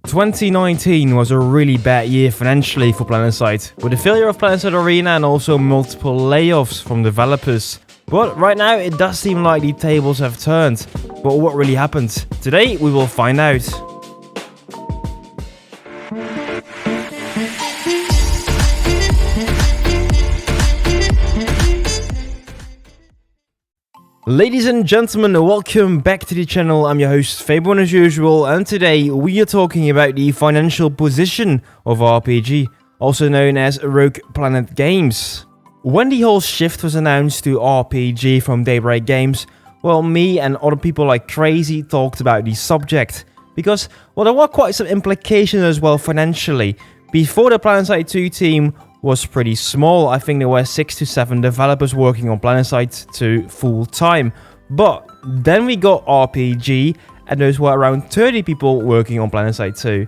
2019 was a really bad year financially for Planetside, with the failure of Planetside Arena and also multiple layoffs from developers. But right now it does seem like the tables have turned. But what really happened? Today we will find out. Ladies and gentlemen, welcome back to the channel. I'm your host Fabian as usual, and today we are talking about the financial position of RPG, also known as Rogue Planet Games. When the whole shift was announced to RPG from Daybreak Games, well, me and other people like crazy talked about the subject, because, well, there were quite some implications as well financially. Before the Planetside 2 team was pretty small. I think there were 6 to 7 developers working on Planetside 2 full time. But then we got RPG, and those were around 30 people working on Planetside 2.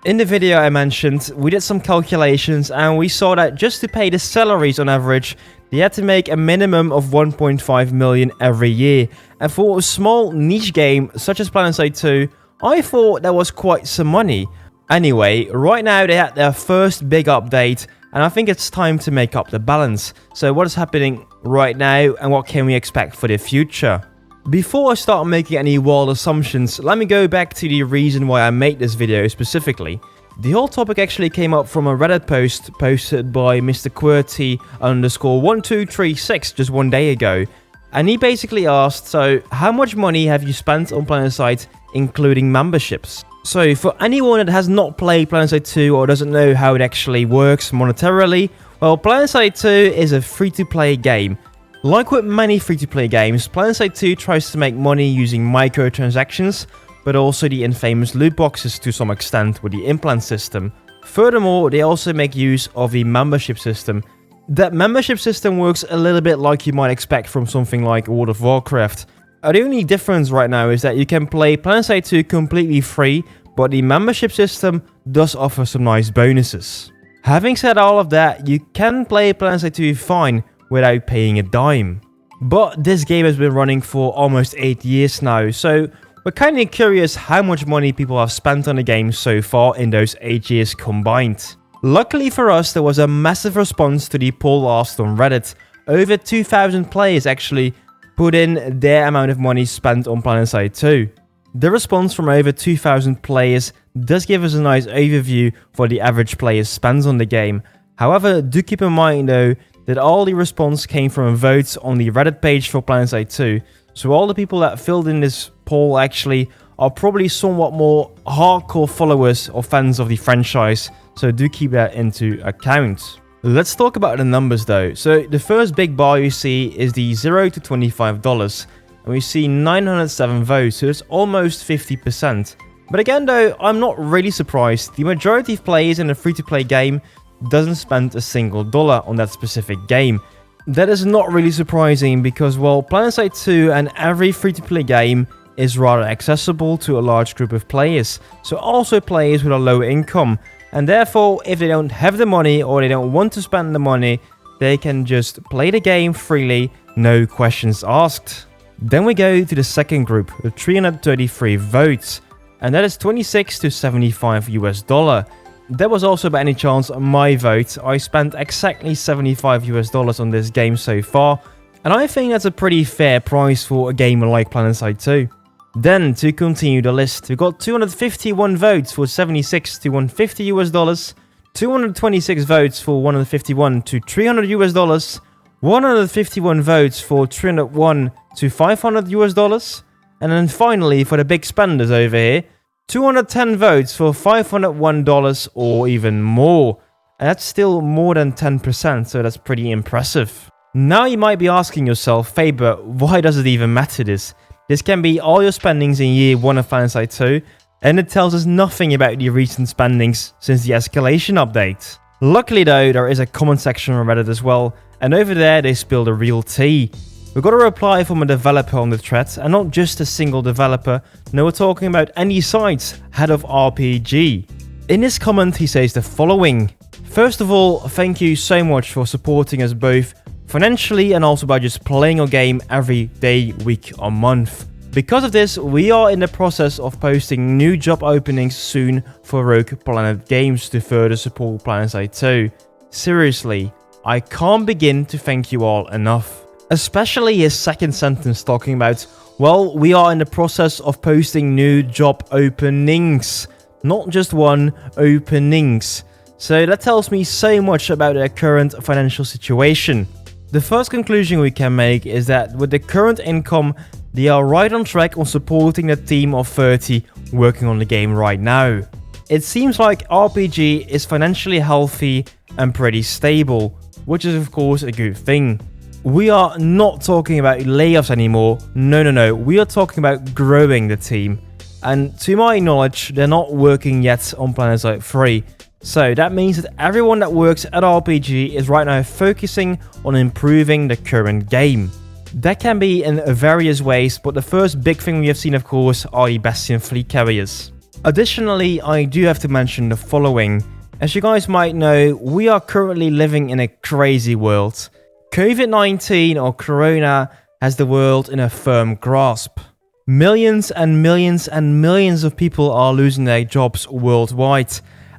In the video I mentioned, we did some calculations and we saw that just to pay the salaries on average, they had to make a minimum of 1.5 million every year. And for a small niche game such as Planetside 2, I thought that was quite some money. Anyway, right now they had their first big update, and I think it's time to make up the balance. So what is happening right now and what can we expect for the future? Before I start making any wild assumptions, let me go back to the reason why I made this video specifically. The whole topic actually came up from a Reddit post posted by Mr. QWERTY_1236 just one day ago. And he basically asked, so how much money have you spent on Planetside including memberships? So for anyone that has not played Planetside 2 or doesn't know how it actually works monetarily, well, Planetside 2 is a free-to-play game. Like with many free-to-play games, Planetside 2 tries to make money using microtransactions, but also the infamous loot boxes to some extent with the implant system. Furthermore, they also make use of the membership system. That membership system works a little bit like you might expect from something like World of Warcraft. The only difference right now is that you can play Planetside 2 completely free, but the membership system does offer some nice bonuses. Having said all of that, you can play Planetside 2 fine without paying a dime. But this game has been running for almost 8 years now, so we're kind of curious how much money people have spent on the game so far in those 8 years combined. Luckily for us, there was a massive response to the poll asked on Reddit. Over 2,000 players actually put in their amount of money spent on Planetside 2. The response from over 2,000 players does give us a nice overview for the average player spends on the game. However, do keep in mind though that all the response came from votes on the Reddit page for Planetside 2. So all the people that filled in this poll actually are probably somewhat more hardcore followers or fans of the franchise. So do keep that into account. Let's talk about the numbers though. So the first big bar you see is the $0 to $25, and we see 907 votes, so it's almost 50%. But again though, I'm not really surprised. The majority of players in a free-to-play game doesn't spend a single dollar on that specific game. That is not really surprising because, well, Planetside 2 and every free-to-play game is rather accessible to a large group of players, so also players with a low income. And therefore, if they don't have the money or they don't want to spend the money, they can just play the game freely, no questions asked. Then we go to the second group with 333 votes, and that is 26 to 75 US dollar. That was also by any chance my vote. I spent exactly 75 US dollars on this game so far, and I think that's a pretty fair price for a game like Planetside 2. Then, to continue the list, we got 251 votes for 76 to 150 US dollars, 226 votes for 151 to 300 US dollars, 151 votes for 301 to 500 US dollars, and then finally for the big spenders over here, 210 votes for $501 or even more. And that's still more than 10%, so that's pretty impressive. Now you might be asking yourself, Faber, why does it even matter this? This can be all your spendings in year 1 of Planetside 2, and it tells us nothing about the recent spendings since the Escalation update. Luckily though, there is a comment section on Reddit as well, and over there they spill the real tea. We got a reply from a developer on the thread, and not just a single developer, no, we're talking about Andy Sides, head of RPG. In his comment he says the following: first of all, thank you so much for supporting us both financially and also by just playing our game every day, week or month. Because of this, we are in the process of posting new job openings soon for Rogue Planet Games to further support Planetside 2. Seriously, I can't begin to thank you all enough. Especially his second sentence talking about, well, we are in the process of posting new job openings. Not just one, openings. So that tells me so much about their current financial situation. The first conclusion we can make is that with the current income, they are right on track on supporting the team of 30 working on the game right now. It seems like RPG is financially healthy and pretty stable, which is of course a good thing. We are not talking about layoffs anymore, no, we are talking about growing the team. And to my knowledge, they're not working yet on Planetside 3. So that means that everyone that works at RPG is right now focusing on improving the current game. That can be in various ways, but the first big thing we have seen, of course, are the Bastion fleet carriers. Additionally, I do have to mention the following. As you guys might know, we are currently living in a crazy world. COVID-19 or Corona has the world in a firm grasp. Millions and millions and millions of people are losing their jobs worldwide.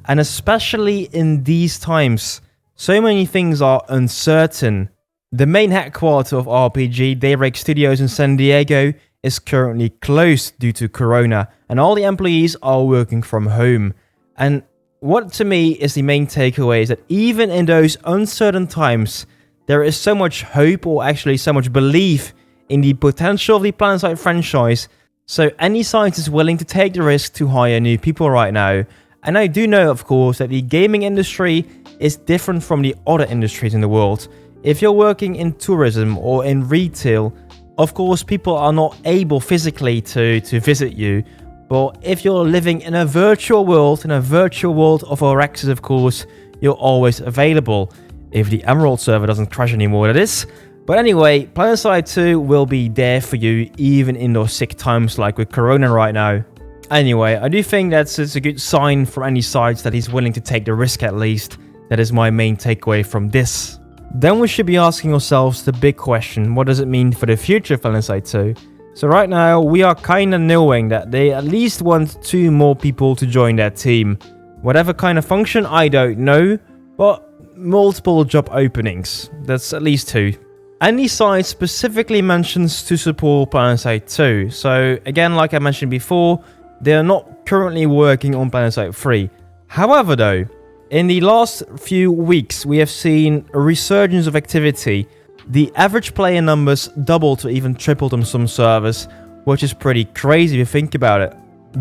And especially in these times, so many things are uncertain. The main headquarters of RPG, Daybreak Studios in San Diego, is currently closed due to Corona, and all the employees are working from home. And what to me is the main takeaway is that even in those uncertain times, there is so much hope, or actually so much belief, in the potential of the Planetside franchise, so any site is willing to take the risk to hire new people right now. And I do know, of course, that the gaming industry is different from the other industries in the world. If you're working in tourism or in retail, of course, people are not able physically to visit you. But if you're living in a virtual world of Orexis, of course, you're always available. If the Emerald server doesn't crash anymore, that is. But anyway, Planetside 2 will be there for you even in those sick times like with Corona right now. Anyway, I do think it's a good sign from any sides that he's willing to take the risk at least. That is my main takeaway from this. Then we should be asking ourselves the big question, what does it mean for the future of Planetside 2? So right now, we are kinda knowing that they at least want 2 more people to join their team. Whatever kind of function, I don't know, but multiple job openings. That's at least 2. Any site specifically mentions to support Planetside 2. So again, like I mentioned before, they are not currently working on Planetside 3. However though, in the last few weeks, we have seen a resurgence of activity. The average player numbers doubled or even tripled on some servers, which is pretty crazy if you think about it.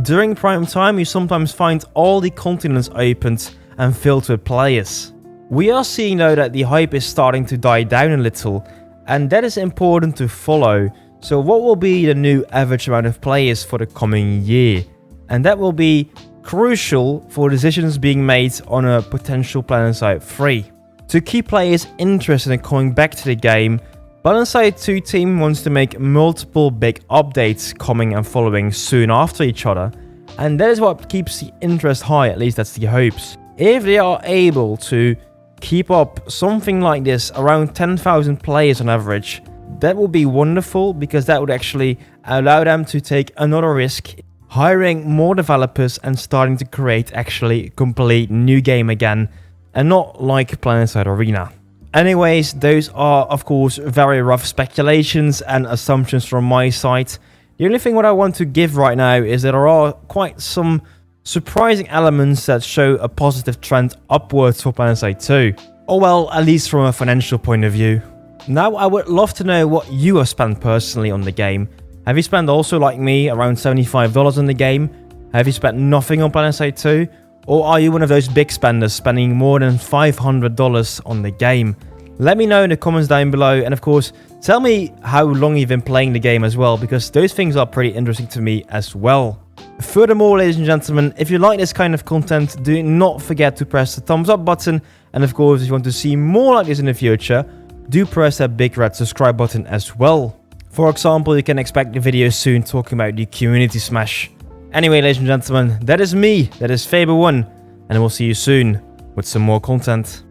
During prime time, you sometimes find all the continents opened and filled with players. We are seeing though that the hype is starting to die down a little, and that is important to follow. So what will be the new average amount of players for the coming year? And that will be crucial for decisions being made on a potential Planetside 3. To keep players interested in coming back to the game, Planetside 2 team wants to make multiple big updates coming and following soon after each other, and that is what keeps the interest high, at least that's the hopes. If they are able to keep up something like this, around 10,000 players on average, that would be wonderful, because that would actually allow them to take another risk, hiring more developers and starting to create actually a complete new game again, and not like Planetside Arena. Anyways, those are of course very rough speculations and assumptions from my side. The only thing what I want to give right now is that there are quite some surprising elements that show a positive trend upwards for Planetside 2. Or well, at least from a financial point of view. Now I would love to know what you have spent personally on the game. Have you spent also, like me, around $75 on the game? Have you spent nothing on Planetside 2? Or are you one of those big spenders spending more than $500 on the game? Let me know in the comments down below, and of course, tell me how long you've been playing the game as well, because those things are pretty interesting to me as well. Furthermore, ladies and gentlemen, if you like this kind of content, do not forget to press the thumbs up button, and of course, if you want to see more like this in the future, do press that big red subscribe button as well. For example, you can expect a video soon talking about the community smash. Anyway, ladies and gentlemen, that is me, that is Faber1, and we'll see you soon with some more content.